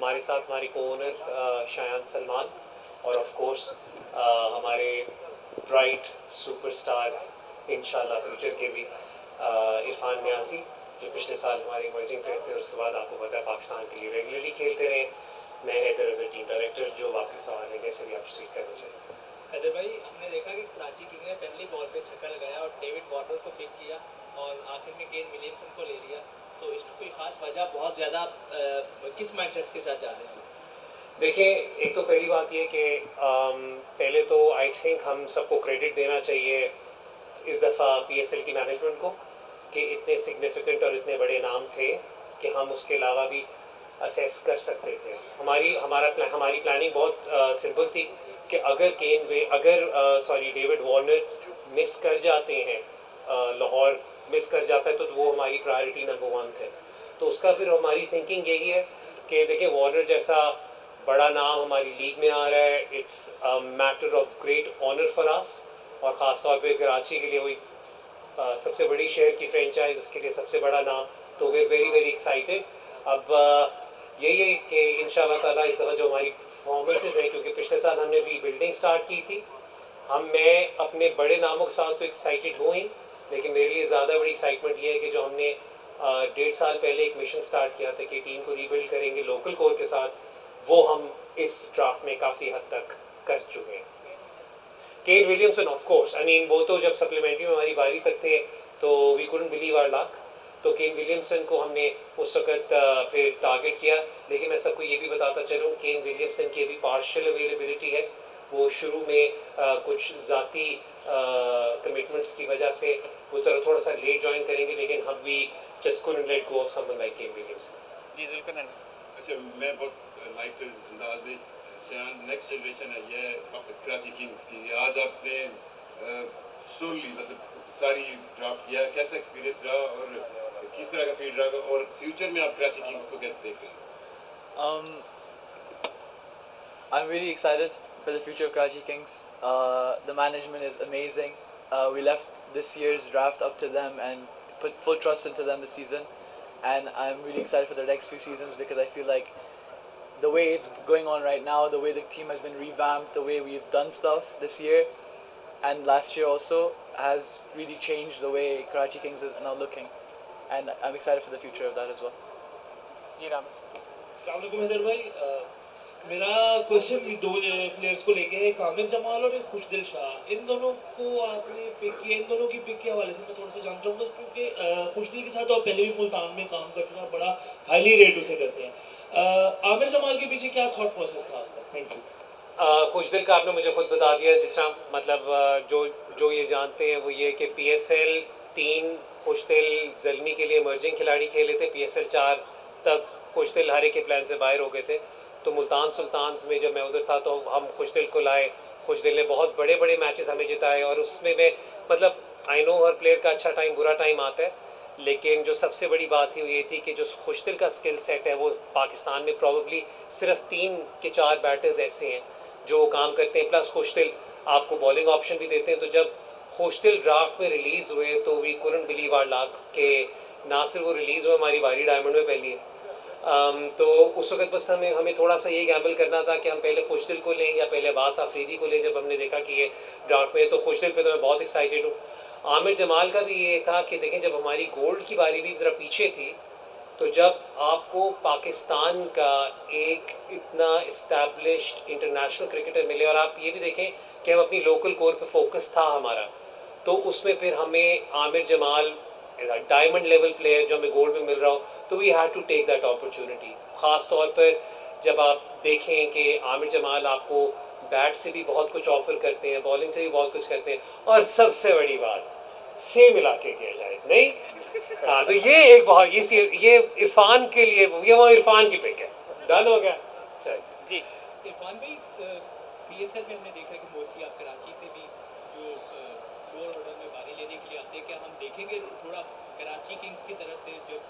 हमारे साथ हमारी को ओनर शायान सलमान और ऑफ कोर्स हमारे ब्राइट सुपरस्टार इंशाल्लाह फ्यूचर के भी इरफान न्याजी, जो पिछले साल हमारे इमर्जिंग प्लेयर थे और उसके बाद आपको पता है पाकिस्तान के लिए रेगुलरली खेलते रहे। मैं Haider as a team director, जो बाकी सवाल है जैसे भी आप प्रोसीड करना चाहिए। हैदर भाई, हमने देखा कि कराची किंग ने पहली बॉल पे छक्का लगाया और डेविड वार्नर को पिक किया और आखिर में केन विलियमसन को ले लिया, तो इसकी कोई खास वजह, बहुत ज़्यादा किस माइंडसेट के साथ जा रहे हैं? देखिए, एक तो पहली बात ये कि पहले तो आई थिंक हम सबको क्रेडिट देना चाहिए इस दफ़ा पीएसएल की मैनेजमेंट को कि इतने सिग्निफिकेंट और इतने बड़े नाम थे कि हम उसके अलावा भी असेस कर सकते थे। हमारी प्लानिंग बहुत सिंपल थी कि अगर डेविड वार्नर मिस कर जाते हैं, लाहौर मिस कर जाता है, तो वो हमारी प्रायोरिटी नंबर 1 थे। तो उसका फिर हमारी थिंकिंग यही है कि देखिए, वार्नर जैसा बड़ा नाम हमारी लीग में आ रहा है, it's a matter of great honour for us, और ख़ास तौर पे कराची के लिए वो सबसे बड़ी शहर की फ्रेंचाइज, उसके लिए सबसे बड़ा नाम, तो we are very very excited. अब यही है कि इंशाल्लाह ताला इस दफ़ा जो हमारी परफॉर्मेंसेज हैं, क्योंकि पिछले साल हमने रीबिल्डिंग स्टार्ट की थी, मैं अपने बड़े नामों के साथ तो एक्साइटेड हूँ ही, लेकिन मेरे लिए ज़्यादा बड़ी एक्साइटमेंट ये है कि जो हमने 1.5 साल पहले एक मिशन स्टार्ट किया था कि टीम को रीबिल्ड करेंगे लोकल कोर के साथ, वो हम इस ड्राफ्ट में काफ़ी हद तक कर चुके हैं। Kane Williamson of course, I mean वो तो जब सप्लीमेंट्री में हमारी बारी तक थे तो we couldn't believe our luck, तो केन विलियमसन को हमने उस वक्त फिर टारगेट किया। लेकिन मैं सबको ये भी बताता चलूँ, केन विलियमसन की अभी पार्शियल अवेलेबिलिटी है। वो शुरू में कुछ ज़ाती कमिटमेंट्स की वजह से वो थोड़ा सा लेट ज्वाइन करेंगे, लेकिन हम भी just couldn't let go of someone like Kane Williamson. जी बिल्कुल। अच्छा, मैं बहुत लाइट अंदाज में नेक्स्ट जनरेशन है ये कराची किंग्स की, आज आपने सोली मतलब सारी ड्राफ्ट किया, कैसा एक्सपीरियंस रहा और किस तरह का फीड रहा, और फ्यूचर में आप कराची किंग्स को कैसे देख रहे हैं? I'm really excited for the future of Karachi Kings. The management is amazing. We left this year's draft up to them and put full trust into them this season. And I'm really excited for the next few seasons because I feel like the way it's going on right now, the way the team has been revamped, the way we've done stuff this year and last year also has really changed the way Karachi Kings is now looking. And I'm excited for the future of that as well. जी राम। अस्सलाम हैदर भाई, मेरा question दो players को लेके है, एक आमिर जमाल और एक खुशदिल शाह। इन दोनों को आपने पिक किया, इन दोनों की पिक के हवाले से मैं थोड़ा सा जानना चाहूँगा, क्योंकि खुशदिल के साथ तो आप पहले भी मुल्तान में काम कर चुके हैं, बड़ा हाईली रेट उसे करते हैं। आमिर जमाल के पीछे क्या थॉट प्रोसेस था आपका? Thank you. खुशदिल का आपने मुझे खुद बता दिया, जिस तरह मतलब जो ये जानते हैं वो ये कि PSL 3 खुशदिल ज़ल्मी के लिए इमर्जिंग खिलाड़ी खेले थे, PSL 4 तक खुशदिल हर एक के प्लान से बाहर हो गए थे। तो मुल्तान सुल्तान्स में जब मैं उधर था तो हम खुशदिल को लाए, खुशदिल ने बहुत बड़े बड़े मैचेस हमें जिताए, और उसमें मैं मतलब आई नो हर प्लेयर का अच्छा टाइम बुरा टाइम आता है, लेकिन जो सबसे बड़ी बात थी वो ये थी कि जो खुशदिल का स्किल सेट है वो पाकिस्तान में प्रॉबली सिर्फ 3 के 4 बैटर्स ऐसे हैं जो काम करते हैं, प्लस खुशदिल आपको बॉलिंग ऑप्शन भी देते हैं। तो जब खुशदिल ड्राफ्ट में रिलीज़ हुए तो we couldn't believe our luck कि ना सिर्फ वो रिलीज़ हुए, हमारी बारी डायमंड में पहली है। तो उस वक्त बस हमें थोड़ा सा ये गैम्बल करना था कि हम पहले खुशदिल को लें या पहले अब्बास आफरीदी को लें। जब हमने देखा कि ये ड्राफ्ट में, तो खुशदिल पे तो मैं बहुत एक्साइटेड हूँ। आमिर जमाल का भी ये था कि देखें, जब हमारी गोल्ड की बारी भी ज़रा पीछे थी, तो जब आपको पाकिस्तान का एक इतना इस्टेब्लिश्ड इंटरनेशनल क्रिकेटर मिले, और आप ये भी देखें कि हम अपनी लोकल कोर पे फोकस था हमारा, तो उसमें फिर हमें Aamir Jamal diamond level player जो हमें गोल्ड में मिल रहा हो, तो we had to take that opportunity. ख़ास तौर पर जब आप देखें कि आमिर जमाल आपको बैट से भी बहुत कुछ ऑफ़र करते हैं, बॉलिंग से भी बहुत कुछ करते हैं, और सबसे बड़ी बात सेम मिला के किया जाए नहीं। हाँ, तो ये एक बहुत ये इरफान के लिए, ये वो इरफान की पिक है, डन हो गया। चल जी इरफान भाई, PSL में हमने देखा कि मोस्टली आप कराची से भी जो लोअर ऑर्डर में बारी लेने के लिए आते हैं, क्या हम देखेंगे थोड़ा कराची किंग्स की तरफ से जब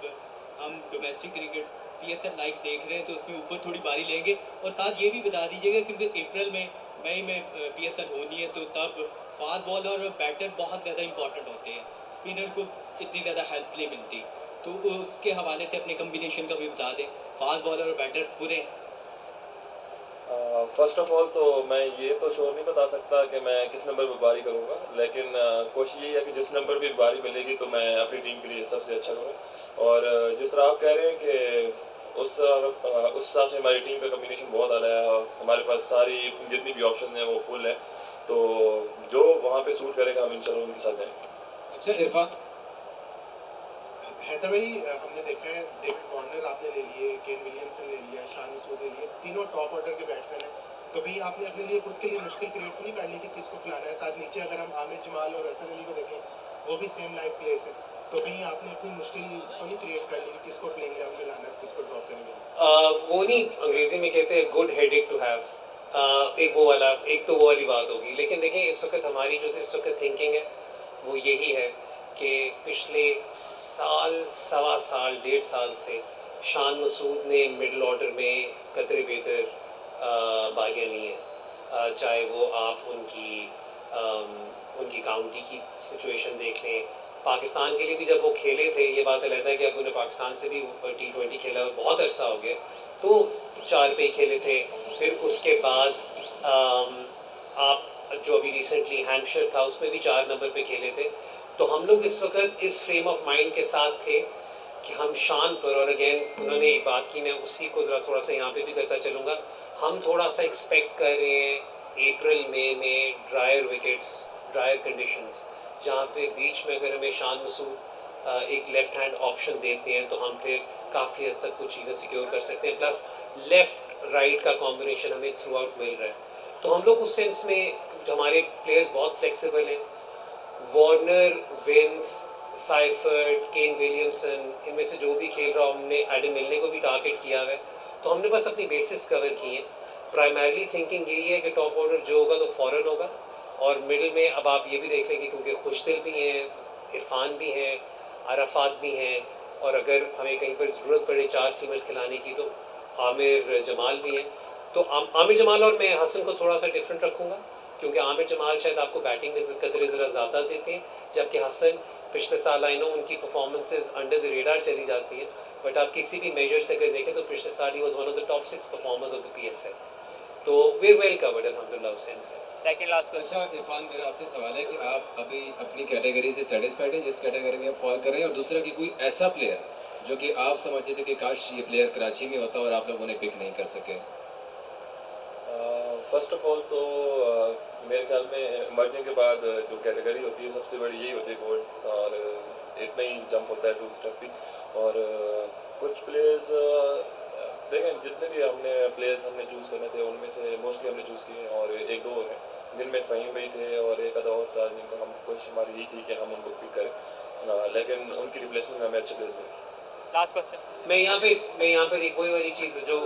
हम डोमेस्टिक क्रिकेट PSL लाइक देख रहे हैं तो उसमें ऊपर थोड़ी बारी लेंगे? और साथ ये भी बता दीजिएगा, क्योंकि अप्रैल में मई में PSL होनी है, तो तब फास्ट बॉलर और बैटर बहुत ज़्यादा इंपॉर्टेंट होते हैं, स्पिनर को इतनी ज़्यादा हेल्प नहीं मिलती। तो उसके हवाले से अपने कम्बिनेशन का भी बता दें, फास्ट बॉलर और बैटर पूरे। फर्स्ट ऑफ ऑल तो मैं ये तो श्योर नहीं बता सकता कि मैं किस नंबर पर बारी करूँगा, लेकिन कोशिश यही है कि जिस नंबर पर बारी मिलेगी तो मैं अपनी टीम के लिए सबसे अच्छा करूँ। और जिस तरह आप कह रहे हैं कि उस हिसाब से हमारी टीम का कम्बिनेशन बहुत आला है और हमारे पास सारी जितनी भी ऑप्शन हैं वो फुल है, तो जो वहाँ पे सूट करेगा हम इंशाल्लाह उनके साथ जाएंगे। अच्छा इरफान, हैदर भाई, हमने देखा है डेविड वार्नर आपने ले लिए, केन विलियमसन ले लिया, शान मसूद ले लिए, तीनों टॉप ऑर्डर के बैट्समैन हैं। तो कहीं आपने अपने लिए खुद के लिए मुश्किल क्रिएट तो नहीं कर ली कि किसको खिलाना है? साथ नीचे अगर हम आमिर जमाल और हसन अली को देखें, वो भी सेम लाइफ प्लेयर्स हैं। तो कहीं आपने अपनी मुश्किल तो नहीं क्रिएट कर ली कि किसको प्लेइंग लेवल में लाना है, किसको ड्रॉप करेंगे? वो नहीं, अंग्रेजी में कहते हैं गुड हेडेक टू हैव। एक तो वो वाली बात होगी। लेकिन देखें, इस वक्त हमारी जो इस वक्त थिंकिंग है वो यही है कि पिछले साल, सवा साल, 1.5 साल से शान मसूद ने मिडल ऑर्डर में कतरे बेहतर बारियाँ ली हैं। चाहे वो आप उनकी काउंटी की सिचुएशन देख लें, पाकिस्तान के लिए भी जब वो खेले थे, ये बात अलग है कि अब उन्हें पाकिस्तान से भी T20 खेला बहुत अरसा हो गया, तो 4 पे खेले थे। फिर उसके बाद आप जो अभी रिसेंटली हैम्पशायर था उसमें भी 4 नंबर पे खेले थे। तो हम लोग इस वक्त इस फ्रेम ऑफ माइंड के साथ थे कि हम शान पर, और अगेन उन्होंने एक बात की, मैं उसी को ज़रा थोड़ा सा यहाँ पे भी करता चलूँगा, हम थोड़ा सा एक्सपेक्ट कर रहे हैं अप्रैल मई में ड्रायर विकेट्स, ड्रायर कंडीशंस, जहाँ पे बीच में अगर हमें शान मसूद एक लेफ़्ट हैंड ऑप्शन देते हैं तो हम फिर काफ़ी हद तक कुछ चीज़ें सिक्योर कर सकते हैं। प्लस लेफ़्ट राइट का कॉम्बिनेशन हमें थ्रू आउट मिल रहा है, तो हम लोग उस सेंस में हमारे प्लेयर्स बहुत फ्लेक्सिबल हैं। Warner, Vince, Seifert, Kane Williamson, इनमें से जो भी खेल रहा, हमने एडम मिलने को भी टारगेट किया हुआ है। तो हमने बस अपनी बेसिस कवर की हैं। प्राइमरली थिंकिंग यही है कि टॉप ऑर्डर जो होगा तो फ़ौरन होगा, और मिडिल में अब आप ये भी देख लेंगे क्योंकि खुशदिल भी हैं, इरफान भी हैं, अराफात भी हैं, और अगर हमें कहीं पर ज़रूरत पड़े 4 सीमर्स खिलाने की तो आमिर जमाल भी हैं। तो आमिर जमाल और मैं हसन को थोड़ा सा डिफरेंट रखूँगा, क्योंकि आमिर जमाल शायद आपको बैटिंग में कदर ज़रा ज़्यादा देते हैं, जबकि हसन पिछले साल आई नो उनकी परफॉर्मेंसेज अंडर द रेडार चली जाती है, बट आप किसी भी मेजर से अगर देखें तो पिछले साल he was one of the top 6 performers of the PSL। तो वी आर वेल कवर्ड अल्हम्दुलिल्लाह उस सेंस। Second last question. अच्छा इरफान, मेरा आपसे सवाल है कि आप अभी अपनी कैटेगरी से सेटिस्फाइड हैं जिस कैटेगरी में आप फॉल कर रहे हैं, और दूसरा कि कोई ऐसा प्लेयर जो कि आप समझते थे कि काश ये प्लेयर कराची में होता और आप लोग उन्हें पिक नहीं कर सके? फर्स्ट ऑफ ऑल तो मेरे ख्याल में मरने के बाद जो कैटेगरी होती है सबसे बड़ी यही होती है गोल्ड, और इतना ही जंप होता है 2 स्टेप भी। और कुछ प्लेयर्स देखें, जितने भी प्लेयर्स हमने चूज़ करने थे उनमें से मोस्टली हमने चूज़ किए, और 1-2 हैं जिनमें फ़हीम भाई थे और एक आधा और था जिनका हम कोशिश हमारी यही थी कि हम उनको पिक करें, लेकिन उनकी रिप्लेसमेंट में हमें अच्छे प्लेयर्स मिले। Last question. मैं यहाँ पर एक वही वाली चीज़ जो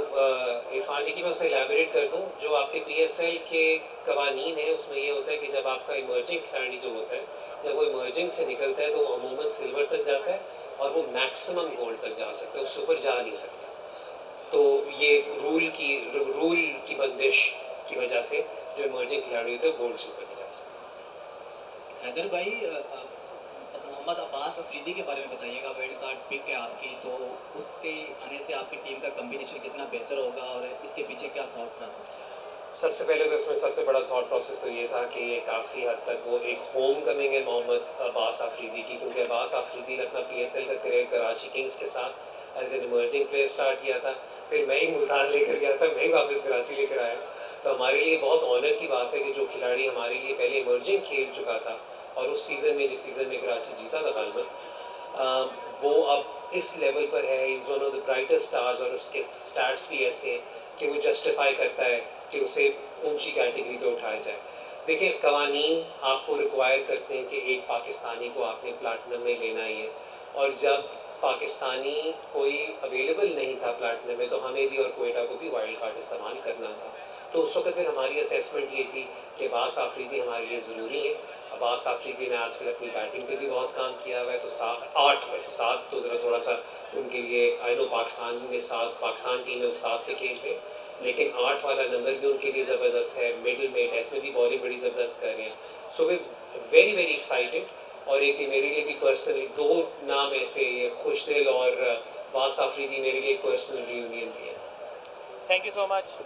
इरफान की मैं उसे एलैबोरेट कर दूँ। जो आपके PSL के कवानीन है उसमें ये होता है कि जब आपका इमर्जिंग खिलाड़ी जो होता है, जब वो इमर्जिंग से निकलता है तो वो अमूमन सिल्वर तक जाता है और वो मैक्सिमम गोल्ड तक जा सकता है, उससे ऊपर जा नहीं सकता। तो ये रूल की बंदिश की वजह से जो इमर्जिंग खिलाड़ी होते हैं गोल्ड से ऊपर नहीं जा सकते। हैदर भाई, मोहम्मद अब्बास अफरीदी के बारे में बताइएगा। वाइल्ड कार्ड पिक है आपकी, तो उसके आने से आपकी टीम का कम्बिनेशन कितना बेहतर होगा और इसके पीछे क्या थॉट प्रोसेस? सबसे पहले तो इसमें सबसे बड़ा थॉट प्रोसेस तो ये था कि ये काफ़ी हद तक वो एक होम कमिंग है मोहम्मद अब्बास अफरीदी की, क्योंकि अब्बास अफरीदी ने अपना PSL का करियर कराची किंग्स के साथ as an emerging player start किया था। फिर मैं ही मुल्तान लेकर गया था, मैं ही वापस कराची लेकर आया। तो हमारे लिए बहुत ऑनर की बात है कि जो खिलाड़ी हमारे लिए पहले इमर्जिंग खेल चुका था और उस सीज़न में जिस सीज़न में कराची जीता था गालबन, वो अब इस लेवल पर है, is one of the brightest stars, और उसके स्टैट्स भी ऐसे हैं कि वो जस्टिफाई करता है कि उसे ऊंची कैटेगरी पे उठाया जाए। देखिए, कवानीन आपको रिक्वायर करते हैं कि एक पाकिस्तानी को आपने प्लैटिनम में लेना ही है, और जब पाकिस्तानी कोई अवेलेबल नहीं था प्लैटिनम में तो हमें भी और कोयटा को भी वाइल्ड कार्ड इस्तेमाल करना था। तो उस वक्त फिर हमारी असेसमेंट ये थी कि अब्बास आफरीदी हमारे लिए ज़रूरी है। अब्बास आफरीदी ने आजकल अपनी बैटिंग पे भी बहुत काम किया हुआ है, तो 7 तो ज़रा थोड़ा सा उनके लिए, आई नो पाकिस्तान टीम में 7 पे खेल रहे, लेकिन 8 वाला नंबर भी उनके लिए ज़बरदस्त है। मिडिल में डेथ में भी बॉलिंग बड़ी ज़बरदस्त कर रहे हैं। सो वे वेरी वेरी एक्साइटेड, और एक मेरे लिए भी पर्सनली 2 नाम ऐसे, ये खुशदिल और बास आफरीदी मेरे लिए एक पर्सनल रियूनियन भी है। Thank you so much.